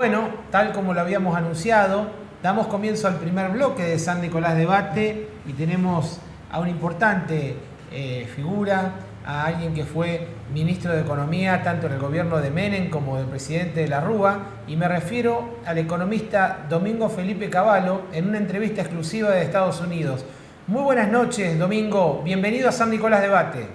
Bueno, tal como lo habíamos anunciado, damos comienzo al primer bloque de San Nicolás Debate y tenemos a una importante figura, a alguien que fue ministro de Economía tanto en el gobierno de Menem como del presidente de la Rúa, y me refiero al economista Domingo Felipe Cavallo en una entrevista exclusiva de Estados Unidos. Muy buenas noches, Domingo. Bienvenido a San Nicolás Debate.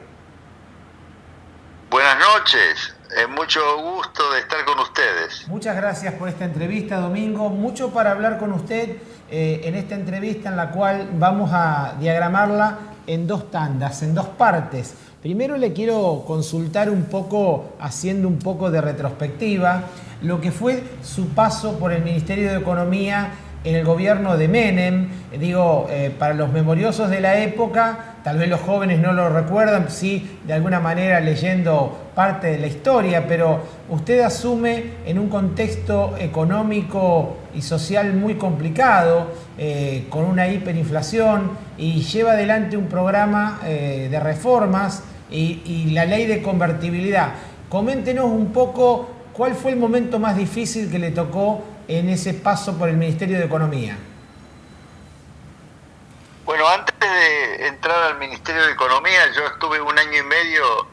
Buenas noches, mucho gusto de estar con ustedes. Muchas gracias por esta entrevista, Domingo. Mucho para hablar con usted en esta entrevista en la cual vamos a diagramarla en dos tandas, en dos partes. Primero le quiero consultar un poco, haciendo un poco de retrospectiva, lo que fue su paso por el Ministerio de Economía en el gobierno de Menem. Para los memoriosos de la época, tal vez los jóvenes no lo recuerdan, sí, de alguna manera leyendo parte de la historia, pero usted asume en un contexto económico y social muy complicado, con una hiperinflación, y lleva adelante un programa de reformas y la ley de convertibilidad. Coméntenos un poco cuál fue el momento más difícil que le tocó en ese paso por el Ministerio de Economía. Bueno, antes de entrar al Ministerio de Economía, yo estuve 1 año y medio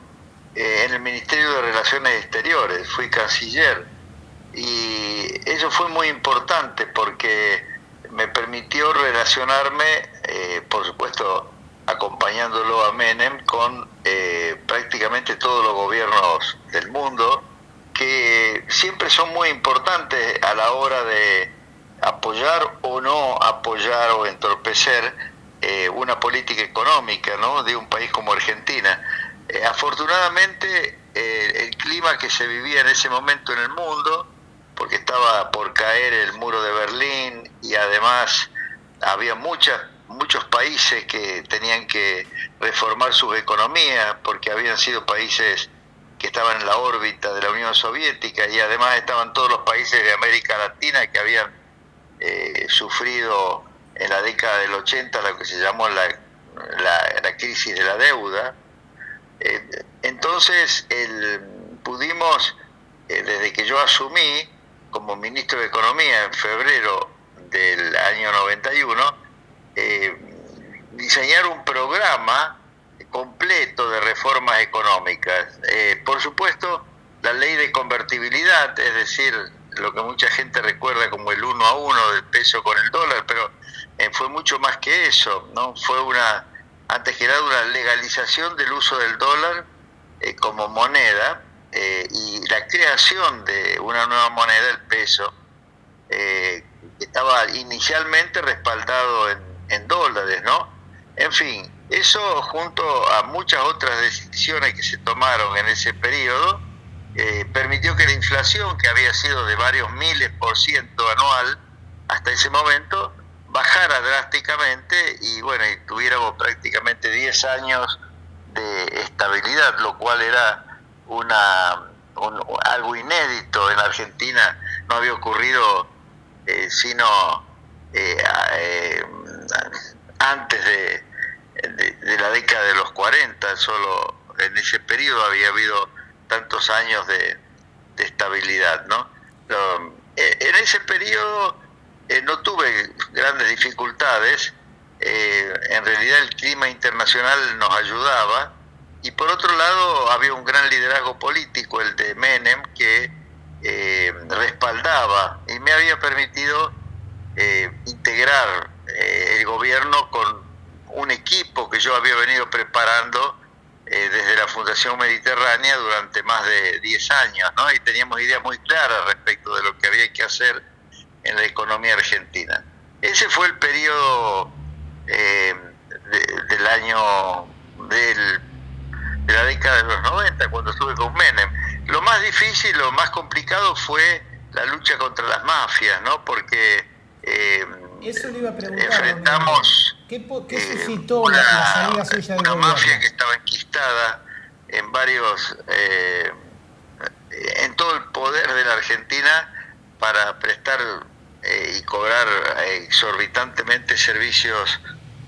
en el Ministerio de Relaciones Exteriores, fui canciller, y eso fue muy importante porque me permitió relacionarme, por supuesto acompañándolo a Menem, con prácticamente todos los gobiernos del mundo, que siempre son muy importantes a la hora de apoyar o no apoyar o entorpecer una política económica, ¿no?, de un país como Argentina. Afortunadamente el clima que se vivía en ese momento en el mundo, porque estaba por caer el muro de Berlín y además había muchos países que tenían que reformar sus economías porque habían sido países que estaban en la órbita de la Unión Soviética, y además estaban todos los países de América Latina que habían sufrido en la década del 80 lo que se llamó la crisis de la deuda. Entonces pudimos, desde que yo asumí como ministro de Economía en febrero del año 91, diseñar un programa completo de reformas económicas. Por supuesto, la ley de convertibilidad, es decir, lo que mucha gente recuerda como el 1-a-1 del peso con el dólar, pero fue mucho más que eso, ¿no? Fue antes que nada una legalización del uso del dólar como moneda, y la creación de una nueva moneda, el peso, que estaba inicialmente respaldado en dólares, ¿no? En fin, eso junto a muchas otras decisiones que se tomaron en ese periodo, permitió que la inflación, que había sido de varios miles % anual hasta ese momento, bajara drásticamente y bueno, y tuviéramos prácticamente 10 años de estabilidad, lo cual era algo inédito en Argentina. No había ocurrido sino antes de la década de los 40, solo en ese periodo había habido tantos años de estabilidad, ¿no? En ese periodo no tuve grandes dificultades. En realidad el clima internacional nos ayudaba, y por otro lado había un gran liderazgo político, el de Menem, que respaldaba y me había permitido integrar el gobierno con un equipo que yo había venido preparando desde la Fundación Mediterránea durante más de 10 años, ¿no? Y teníamos ideas muy claras respecto de lo que había que hacer en la economía argentina. Ese fue el periodo del año de la década de los 90, cuando estuve con Menem. Lo más difícil, lo más complicado fue la lucha contra las mafias, ¿no? Porque eso le iba a preguntar, enfrentamos ¿qué suscitó la salida suya del una gobierno? mafia que estaba enquistada en varios en todo el poder de la Argentina para prestar y cobrar exorbitantemente servicios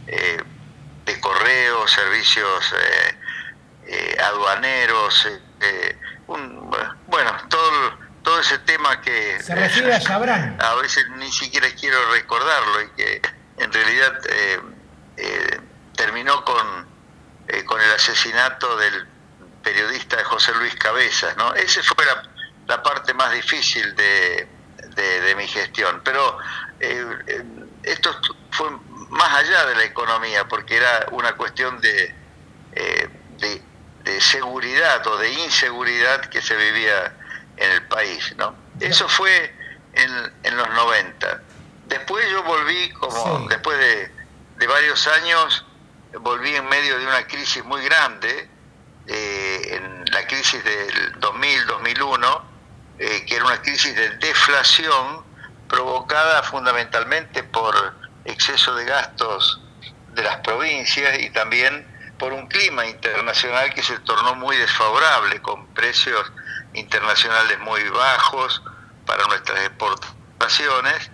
de correo, servicios aduaneros, bueno, todo todo ese tema que Se refiere a Chabrán. a veces ni siquiera quiero recordarlo y que en realidad terminó con el asesinato del periodista José Luis Cabezas, ¿no? Esa fue la parte más difícil de mi gestión, pero esto fue más allá de la economía, porque era una cuestión de seguridad o de inseguridad que se vivía en el país, ¿no? Eso fue en los 90. Después yo volví, después de varios años, volví en medio de una crisis muy grande, en la crisis del 2000-2001, que era una crisis de deflación provocada fundamentalmente por exceso de gastos de las provincias y también por un clima internacional que se tornó muy desfavorable, con precios internacionales muy bajos para nuestras exportaciones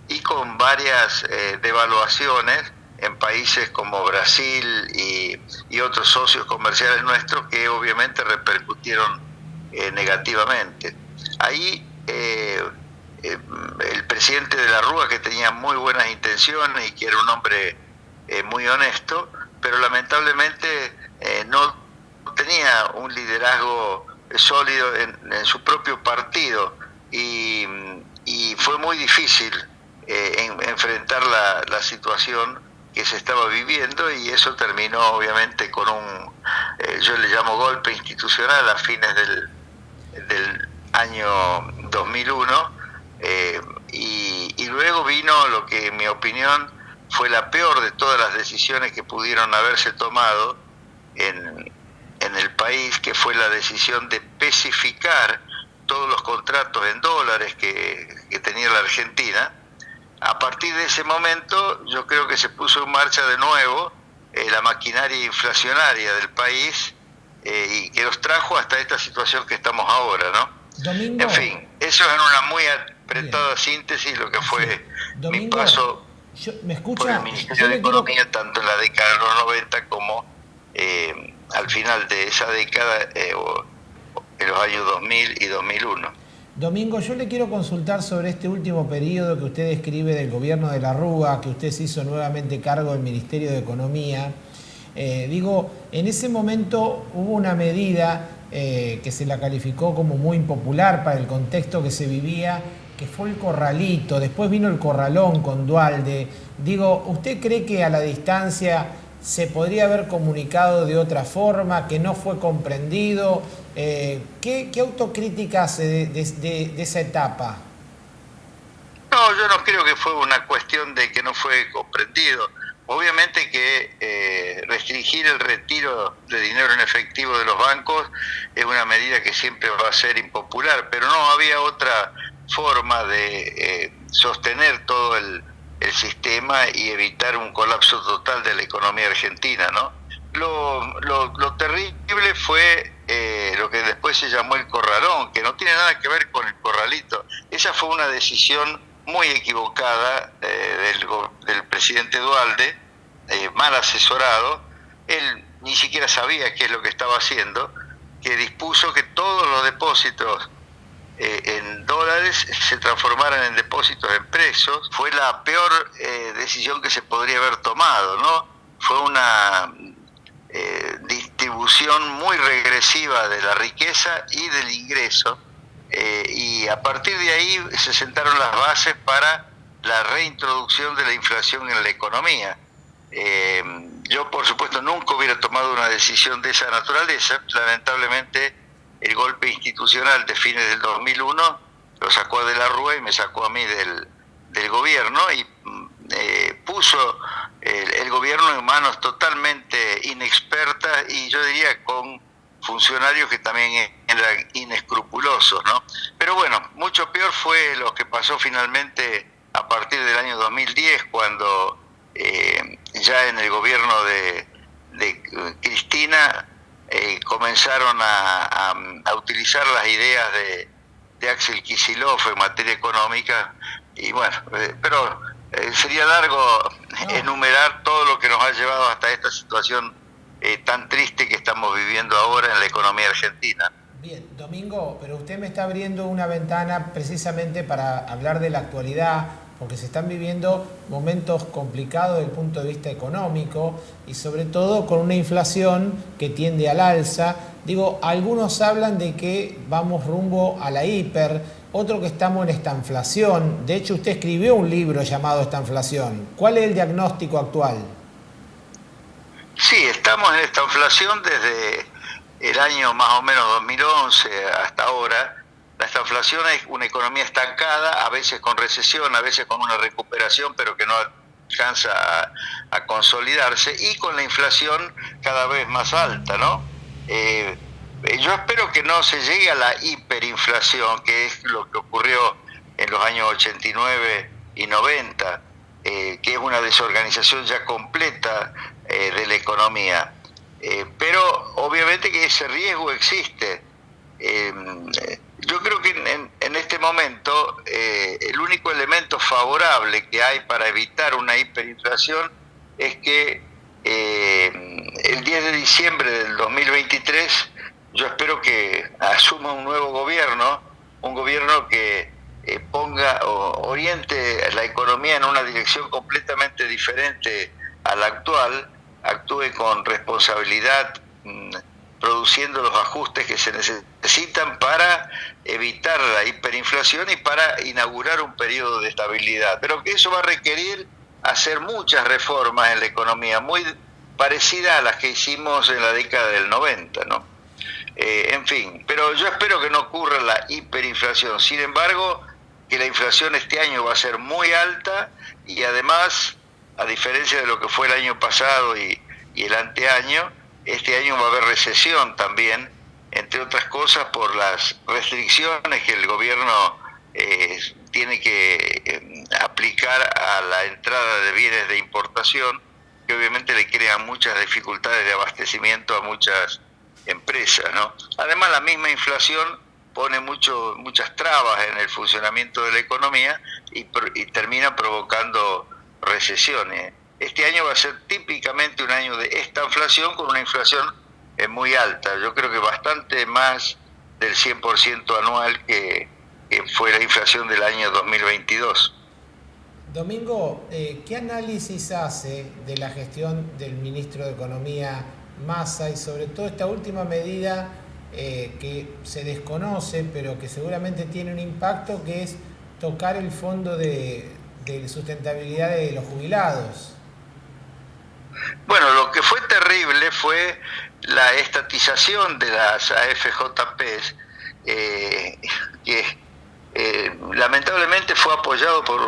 y con varias devaluaciones en países como Brasil y otros socios comerciales nuestros que obviamente repercutieron negativamente. Ahí el presidente de la Rúa, que tenía muy buenas intenciones y que era un hombre muy honesto, pero lamentablemente no tenía un liderazgo sólido en su propio partido y fue muy difícil enfrentar la situación que se estaba viviendo, y eso terminó obviamente con yo le llamo golpe institucional a fines del año 2001, y luego vino lo que en mi opinión fue la peor de todas las decisiones que pudieron haberse tomado en el país, que fue la decisión de especificar todos los contratos en dólares que tenía la Argentina. A partir de ese momento yo creo que se puso en marcha de nuevo la maquinaria inflacionaria del país, y que nos trajo hasta esta situación que estamos ahora, ¿no? Domingo, en fin, eso es en una muy apretada síntesis lo que fue mi paso ¿me escucha? por el Ministerio de Economía, tanto en la década de los 90 como al final de esa década, en los años 2000 y 2001. Domingo, yo le quiero consultar sobre este último periodo que usted describe del gobierno de la Rúa, que usted se hizo nuevamente cargo del Ministerio de Economía. En ese momento hubo una medida que se la calificó como muy impopular para el contexto que se vivía, que fue el corralito. Después vino el corralón con Duhalde. ¿Usted cree que a la distancia se podría haber comunicado de otra forma, que no fue comprendido? ¿Qué autocrítica hace de esa etapa? No, yo no creo que fue una cuestión de que no fue comprendido. Obviamente que restringir el retiro de dinero en efectivo de los bancos es una medida que siempre va a ser impopular, pero no había otra forma de sostener todo el sistema y evitar un colapso total de la economía argentina, ¿no? Lo terrible fue lo que después se llamó el corralón, que no tiene nada que ver con el corralito. Esa fue una decisión muy equivocada del presidente Duhalde, mal asesorado. Él ni siquiera sabía qué es lo que estaba haciendo, que dispuso que todos los depósitos en dólares se transformaran en depósitos en pesos. Fue la peor decisión que se podría haber tomado, ¿no? Fue una distribución muy regresiva de la riqueza y del ingreso, y a partir de ahí se sentaron las bases para la reintroducción de la inflación en la economía. Yo, por supuesto, nunca hubiera tomado una decisión de esa naturaleza. Lamentablemente, el golpe institucional de fines del 2001 lo sacó de la Rúa y me sacó a mí del gobierno, y puso el gobierno en manos totalmente inexpertas, y yo diría con funcionarios que también eran inescrupulosos, ¿no? Pero bueno, mucho peor fue lo que pasó finalmente a partir del año 2010, cuando ya en el gobierno de Cristina comenzaron a utilizar las ideas de Axel Kicillof en materia económica, y bueno, pero sería largo enumerar todo lo que nos ha llevado hasta esta situación tan triste que estamos viviendo ahora en la economía argentina. Bien, Domingo, pero usted me está abriendo una ventana precisamente para hablar de la actualidad, porque se están viviendo momentos complicados desde el punto de vista económico y sobre todo con una inflación que tiende al alza. Digo, algunos hablan de que vamos rumbo a la hiper, otro que estamos en estanflación. De hecho, usted escribió un libro llamado Estanflación. ¿Cuál es el diagnóstico actual? Sí, estamos en esta inflación desde el año más o menos 2011 hasta ahora. La estanflación es una economía estancada, a veces con recesión, a veces con una recuperación, pero que no alcanza a consolidarse, y con la inflación cada vez más alta, ¿no? Yo espero que no se llegue a la hiperinflación, que es lo que ocurrió en los años 89 y 90, que es una desorganización ya completa de la economía. Pero obviamente que ese riesgo existe. Yo creo que en este momento el único elemento favorable que hay para evitar una hiperinflación es que el 10 de diciembre del 2023 yo espero que asuma un nuevo gobierno, un gobierno que ponga o oriente la economía en una dirección completamente diferente a la actual, actúe con responsabilidad, produciendo los ajustes que se necesitan para evitar la hiperinflación y para inaugurar un periodo de estabilidad. Pero que eso va a requerir hacer muchas reformas en la economía, muy parecidas a las que hicimos en la década del 90, ¿no? En fin, pero yo espero que no ocurra la hiperinflación. Sin embargo, que la inflación este año va a ser muy alta y además, a diferencia de lo que fue el año pasado y el anteaño, este año va a haber recesión también, entre otras cosas por las restricciones que el gobierno tiene que aplicar a la entrada de bienes de importación, que obviamente le crean muchas dificultades de abastecimiento a muchas empresas, ¿no? Además, la misma inflación pone muchas trabas en el funcionamiento de la economía y termina provocando recesiones. Este año va a ser típicamente un año de estanflación con una inflación muy alta. Yo creo que bastante más del 100% anual que fue la inflación del año 2022. Domingo, ¿qué análisis hace de la gestión del ministro de Economía Massa y sobre todo esta última medida que se desconoce pero que seguramente tiene un impacto, que es tocar el fondo de sustentabilidad de los jubilados? Bueno, lo que fue terrible fue la estatización de las AFJPs, que lamentablemente fue apoyado por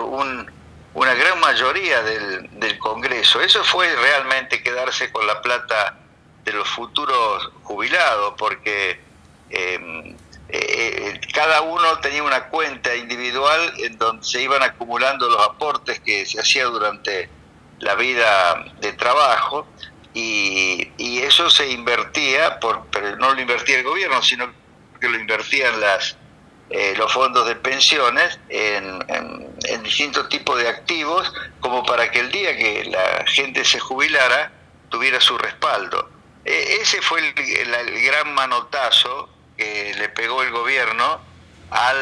una gran mayoría del Congreso. Eso fue realmente quedarse con la plata de los futuros jubilados, porque cada uno tenía una cuenta individual en donde se iban acumulando los aportes que se hacía durante la vida de trabajo, y eso se invertía, pero no lo invertía el gobierno, sino que lo invertían los fondos de pensiones en distintos tipos de activos, como para que el día que la gente se jubilara tuviera su respaldo. Ese fue el gran manotazo que le pegó el gobierno a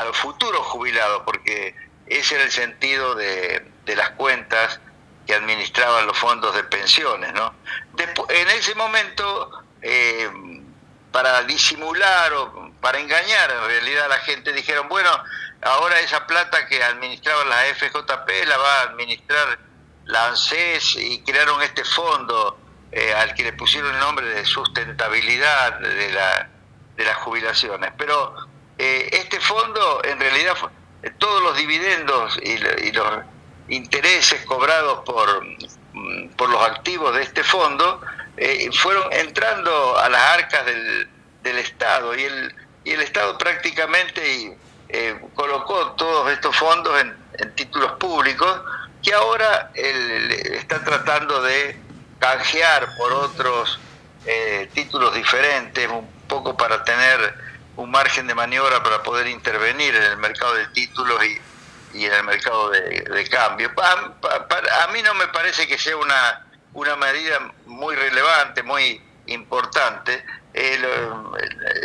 los futuros jubilados, porque ese era el sentido de las cuentas que administraban los fondos de pensiones, ¿no? En ese momento, para disimular o para engañar en realidad a la gente, dijeron, bueno, ahora esa plata que administraban las FJP la va a administrar la ANSES, y crearon este fondo al que le pusieron el nombre de sustentabilidad de las jubilaciones. Pero este fondo, en realidad, todos los dividendos y los intereses cobrados por los activos de este fondo fueron entrando a las arcas del Estado, y el Estado prácticamente colocó todos estos fondos en títulos públicos, que ahora está tratando de canjear por otros títulos diferentes, un poco para tener un margen de maniobra para poder intervenir en el mercado de títulos y en el mercado de cambio. A mí no me parece que sea una medida muy relevante, muy importante.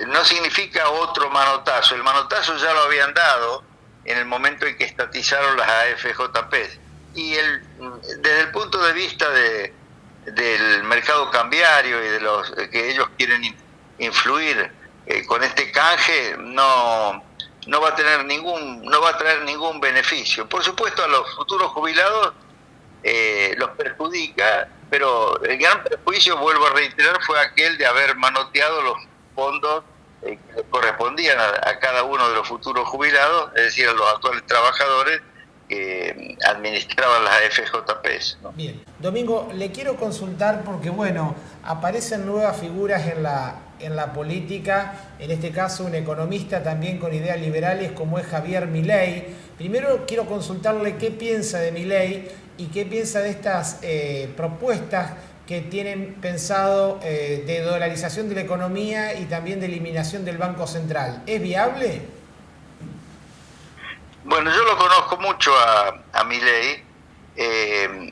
no significa otro manotazo. El manotazo ya lo habían dado en el momento en que estatizaron las AFJP. Y desde el punto de vista del mercado cambiario y de los que ellos quieren influir con este canje, no va a traer ningún beneficio. Por supuesto, a los futuros jubilados los perjudica, pero el gran perjuicio, vuelvo a reiterar, fue aquel de haber manoteado los fondos que le correspondían a cada uno de los futuros jubilados, es decir, a los actuales trabajadores que administraban las AFJPs, ¿no? Bien, Domingo, le quiero consultar porque, bueno, aparecen nuevas figuras en la política, en este caso un economista también con ideas liberales como es Javier Milei. Primero quiero consultarle qué piensa de Milei y qué piensa de estas propuestas que tienen pensado de dolarización de la economía y también de eliminación del Banco Central. ¿Es viable? Bueno, yo lo conozco mucho a Milei.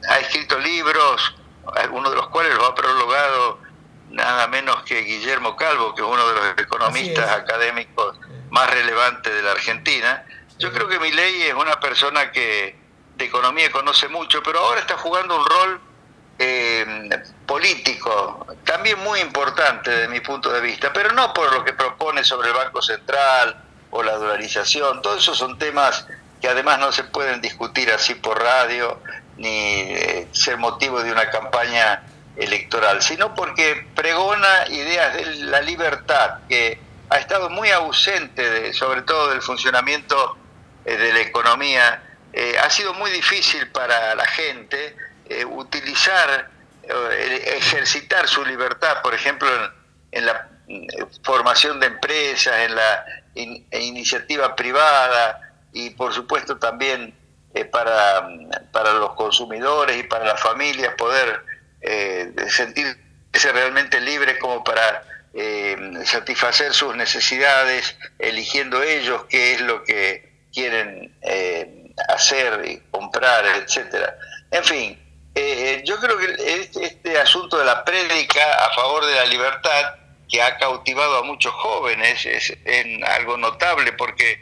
Ha escrito libros, algunos de los cuales los ha prologado nada menos que Guillermo Calvo, que es uno de los economistas académicos más relevantes de la Argentina. Yo creo que Milei es una persona que de economía conoce mucho, pero ahora está jugando un rol político, también muy importante desde mi punto de vista, pero no por lo que propone sobre el Banco Central o la dolarización. Todos esos son temas que además no se pueden discutir así por radio, ni ser motivo de una campaña electoral, sino porque pregona ideas de la libertad, que ha estado muy ausente, sobre todo del funcionamiento de la economía. Ha sido muy difícil para la gente ejercitar su libertad, por ejemplo, en la formación de empresas, en la iniciativa privada, y por supuesto también para los consumidores y para las familias poder sentirse realmente libres como para satisfacer sus necesidades, eligiendo ellos qué es lo que quieren hacer y comprar, etcétera. En fin, yo creo que este asunto de la prédica a favor de la libertad, que ha cautivado a muchos jóvenes, es algo notable, porque,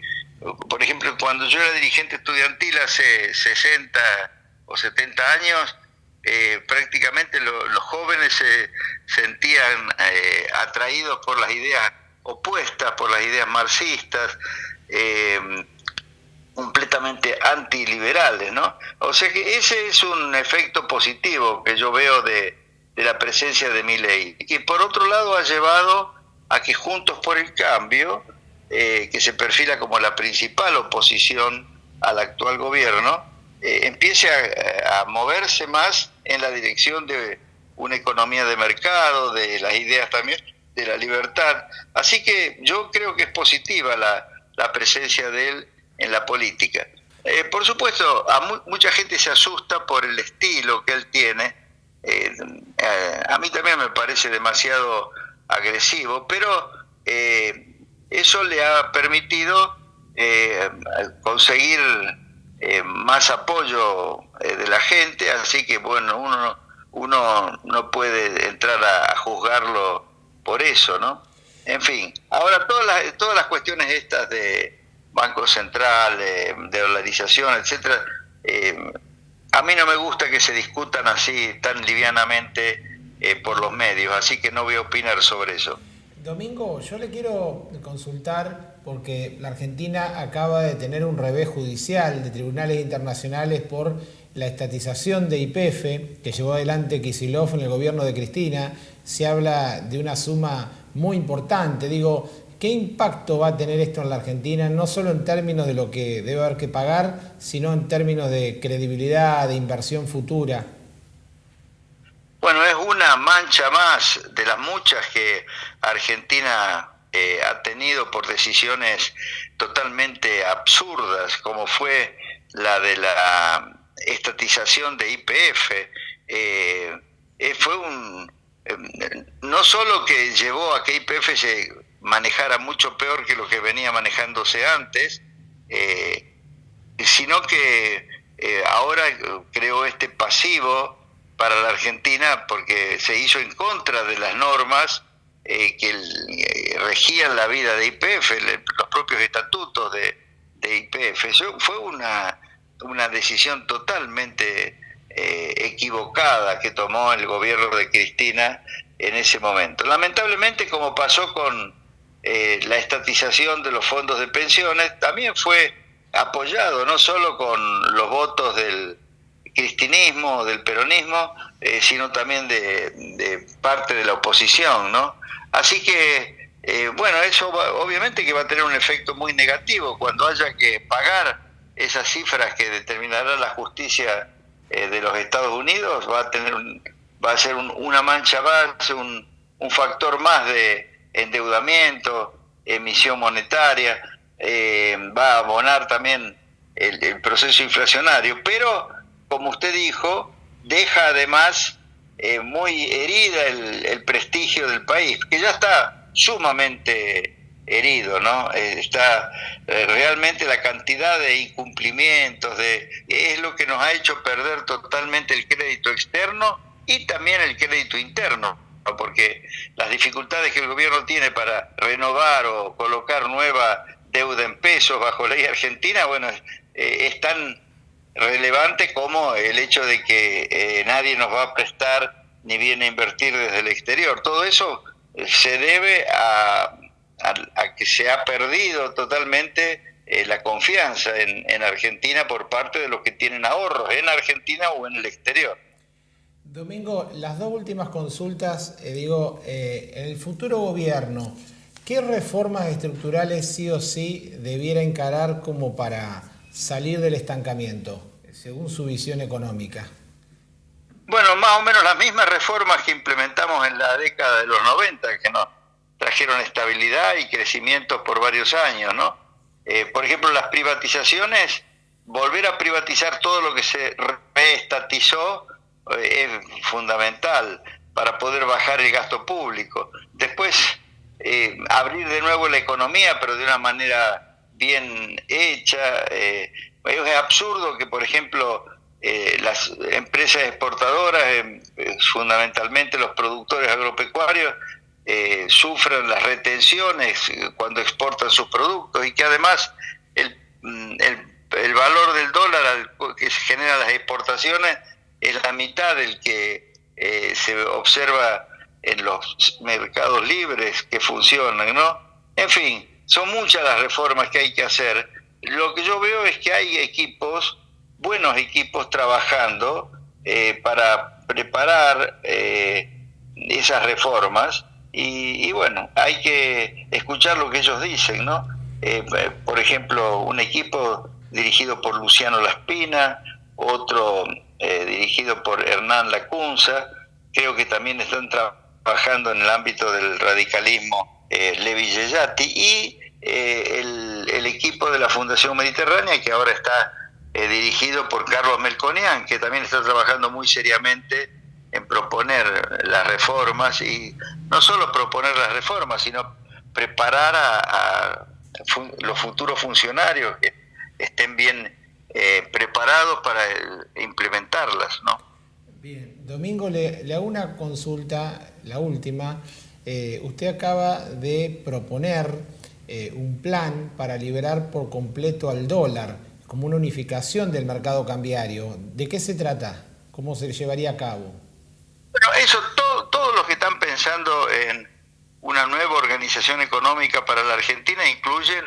por ejemplo, cuando yo era dirigente estudiantil hace 60 o 70 años, prácticamente los jóvenes se sentían atraídos por las ideas opuestas, por las ideas marxistas, completamente antiliberales, ¿no? O sea que ese es un efecto positivo que yo veo de la presencia de Milei, y por otro lado ha llevado a que Juntos por el Cambio, que se perfila como la principal oposición al actual gobierno, empiece a moverse más en la dirección de una economía de mercado, de las ideas también de la libertad. Así que yo creo que es positiva la presencia de él en la política. Por supuesto, mucha gente se asusta por el estilo que él tiene. A mí también me parece demasiado agresivo, pero eso le ha permitido conseguir más apoyo de la gente, así que bueno, uno no puede entrar a juzgarlo por eso, ¿no? En fin, ahora todas las cuestiones estas de Banco Central, de dolarización, etcétera, a mí no me gusta que se discutan así tan livianamente por los medios, así que no voy a opinar sobre eso. Domingo, yo le quiero consultar porque la Argentina acaba de tener un revés judicial de tribunales internacionales por la estatización de YPF que llevó adelante Kicillof en el gobierno de Cristina. Se habla de una suma muy importante. Digo, ¿qué impacto va a tener esto en la Argentina? No solo en términos de lo que debe haber que pagar, sino en términos de credibilidad, de inversión futura. Bueno, es una mancha más de las muchas que Argentina ha tenido por decisiones totalmente absurdas, como fue la de la estatización de YPF. Fue no solo que llevó a que YPF se manejara mucho peor que lo que venía manejándose antes, sino que ahora creó este pasivo para la Argentina porque se hizo en contra de las normas regían la vida de YPF, los propios estatutos de YPF. Eso fue una decisión totalmente equivocada que tomó el gobierno de Cristina en ese momento. Lamentablemente, como pasó con la estatización de los fondos de pensiones, también fue apoyado no solo con los votos del cristinismo, del peronismo, sino también de parte de la oposición, ¿no? Así que, bueno, eso obviamente que va a tener un efecto muy negativo cuando haya que pagar esas cifras que determinará la justicia de los Estados Unidos. Va a ser una mancha más, un factor más de endeudamiento, emisión monetaria, va a abonar también el proceso inflacionario, pero como usted dijo, deja además muy herida el prestigio del país, que ya está sumamente herido, ¿no? Está realmente la cantidad de incumplimientos, es lo que nos ha hecho perder totalmente el crédito externo y también el crédito interno, ¿no? Porque las dificultades que el gobierno tiene para renovar o colocar nueva deuda en pesos bajo ley argentina, bueno, es tan relevante como el hecho de que nadie nos va a prestar ni viene a invertir desde el exterior. Todo eso se debe a que se ha perdido totalmente la confianza en Argentina por parte de los que tienen ahorros en Argentina o en el exterior. Domingo, las dos últimas consultas, en el futuro gobierno, ¿qué reformas estructurales sí o sí debiera encarar como para salir del estancamiento, según su visión económica? Bueno, más o menos las mismas reformas que implementamos en la década de los 90, que nos trajeron estabilidad y crecimiento por varios años, ¿no? Por ejemplo, las privatizaciones, volver a privatizar todo lo que se reestatizó es fundamental para poder bajar el gasto público. Después, abrir de nuevo la economía, pero de una manera bien hecha. Es absurdo que, por ejemplo, las empresas exportadoras, fundamentalmente los productores agropecuarios, sufran las retenciones cuando exportan sus productos y que además el valor del dólar que se genera las exportaciones es la mitad del que se observa en los mercados libres que funcionan, ¿no? En fin, son muchas las reformas que hay que hacer. Lo que yo veo es que hay buenos equipos trabajando para preparar esas reformas y bueno, hay que escuchar lo que ellos dicen, ¿no? Por ejemplo, un equipo dirigido por Luciano Laspina, otro dirigido por Hernán Lacunza, creo que también están trabajando en el ámbito del radicalismo Levi Yeyati, y el equipo de la Fundación Mediterránea, que ahora está dirigido por Carlos Melconian, que también está trabajando muy seriamente en proponer las reformas, y no solo proponer las reformas, sino preparar a los futuros funcionarios que estén bien preparados para implementarlas, ¿no? Bien, Domingo, le hago una consulta, la última. Usted acaba de proponer un plan para liberar por completo al dólar, como una unificación del mercado cambiario. ¿De qué se trata? ¿Cómo se llevaría a cabo? Bueno, eso, todos los que están pensando en una nueva organización económica para la Argentina incluyen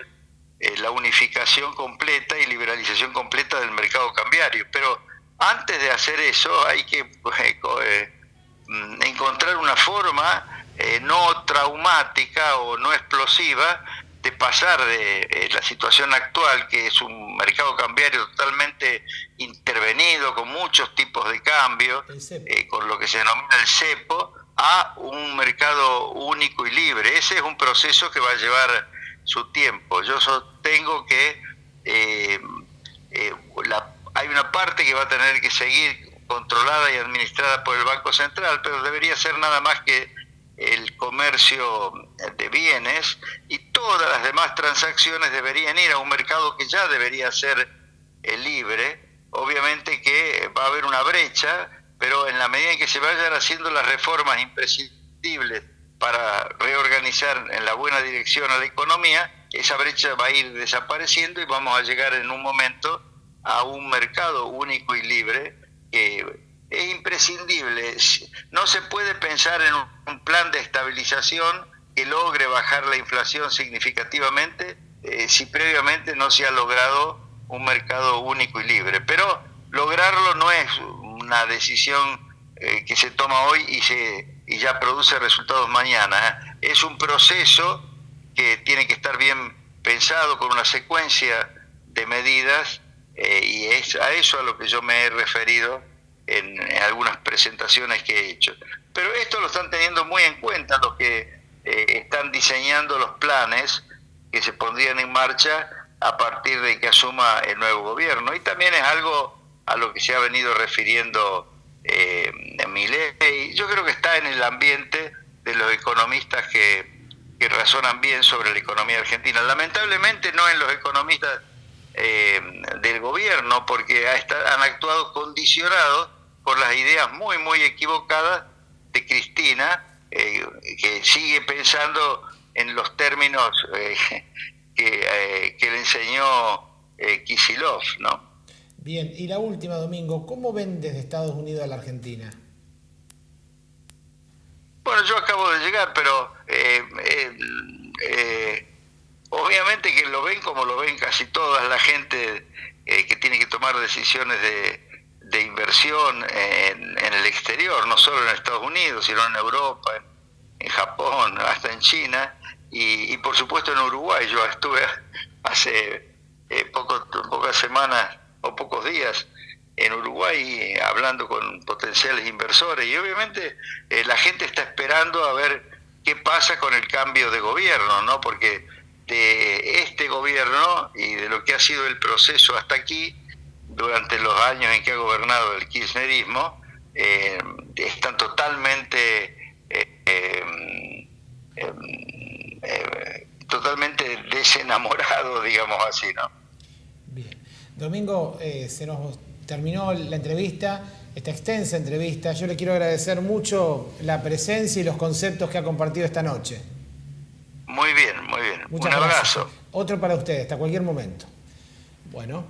la unificación completa y liberalización completa del mercado cambiario. Pero antes de hacer eso hay que encontrar una forma no traumática o no explosiva de pasar de la situación actual, que es un mercado cambiario totalmente intervenido, con muchos tipos de cambio, con lo que se denomina el cepo, a un mercado único y libre. Ese es un proceso que va a llevar su tiempo. Yo sostengo que hay una parte que va a tener que seguir controlada y administrada por el Banco Central, pero debería ser nada más que el comercio de bienes, y todas las demás transacciones deberían ir a un mercado que ya debería ser libre. Obviamente que va a haber una brecha, pero en la medida en que se vayan haciendo las reformas imprescindibles para reorganizar en la buena dirección a la economía, esa brecha va a ir desapareciendo y vamos a llegar en un momento a un mercado único y libre que es imprescindible. No se puede pensar en un plan de estabilización que logre bajar la inflación significativamente si previamente no se ha logrado un mercado único y libre. Pero lograrlo no es una decisión que se toma hoy y ya produce resultados mañana. Es un proceso que tiene que estar bien pensado con una secuencia de medidas y es a eso a lo que yo me he referido en algunas presentaciones que he hecho. Pero esto lo están teniendo muy en cuenta los que están diseñando los planes que se pondrían en marcha a partir de que asuma el nuevo gobierno. Y también es algo a lo que se ha venido refiriendo Milei. Yo creo que está en el ambiente de los economistas que razonan bien sobre la economía argentina. Lamentablemente no en los economistas del gobierno, porque han actuado condicionados por las ideas muy, muy equivocadas de Cristina, que sigue pensando en los términos que le enseñó Kicillof, ¿no? Bien, y la última, Domingo, ¿cómo ven desde Estados Unidos a la Argentina? Bueno, yo acabo de llegar, pero obviamente que lo ven como lo ven casi toda la gente que tiene que tomar decisiones de inversión en el exterior, no solo en Estados Unidos, sino en Europa, en Japón, hasta en China y por supuesto en Uruguay. Yo estuve hace pocas semanas o pocos días en Uruguay hablando con potenciales inversores y obviamente la gente está esperando a ver qué pasa con el cambio de gobierno, ¿no? Porque de este gobierno y de lo que ha sido el proceso hasta aquí, durante los años en que ha gobernado el kirchnerismo, están totalmente desenamorados, digamos así, ¿no? Bien. Domingo, se nos terminó la entrevista, esta extensa entrevista. Yo le quiero agradecer mucho la presencia y los conceptos que ha compartido esta noche. Muy bien, muy bien. Muchas Un abrazo. Gracias. Otro para ustedes, hasta cualquier momento. Bueno.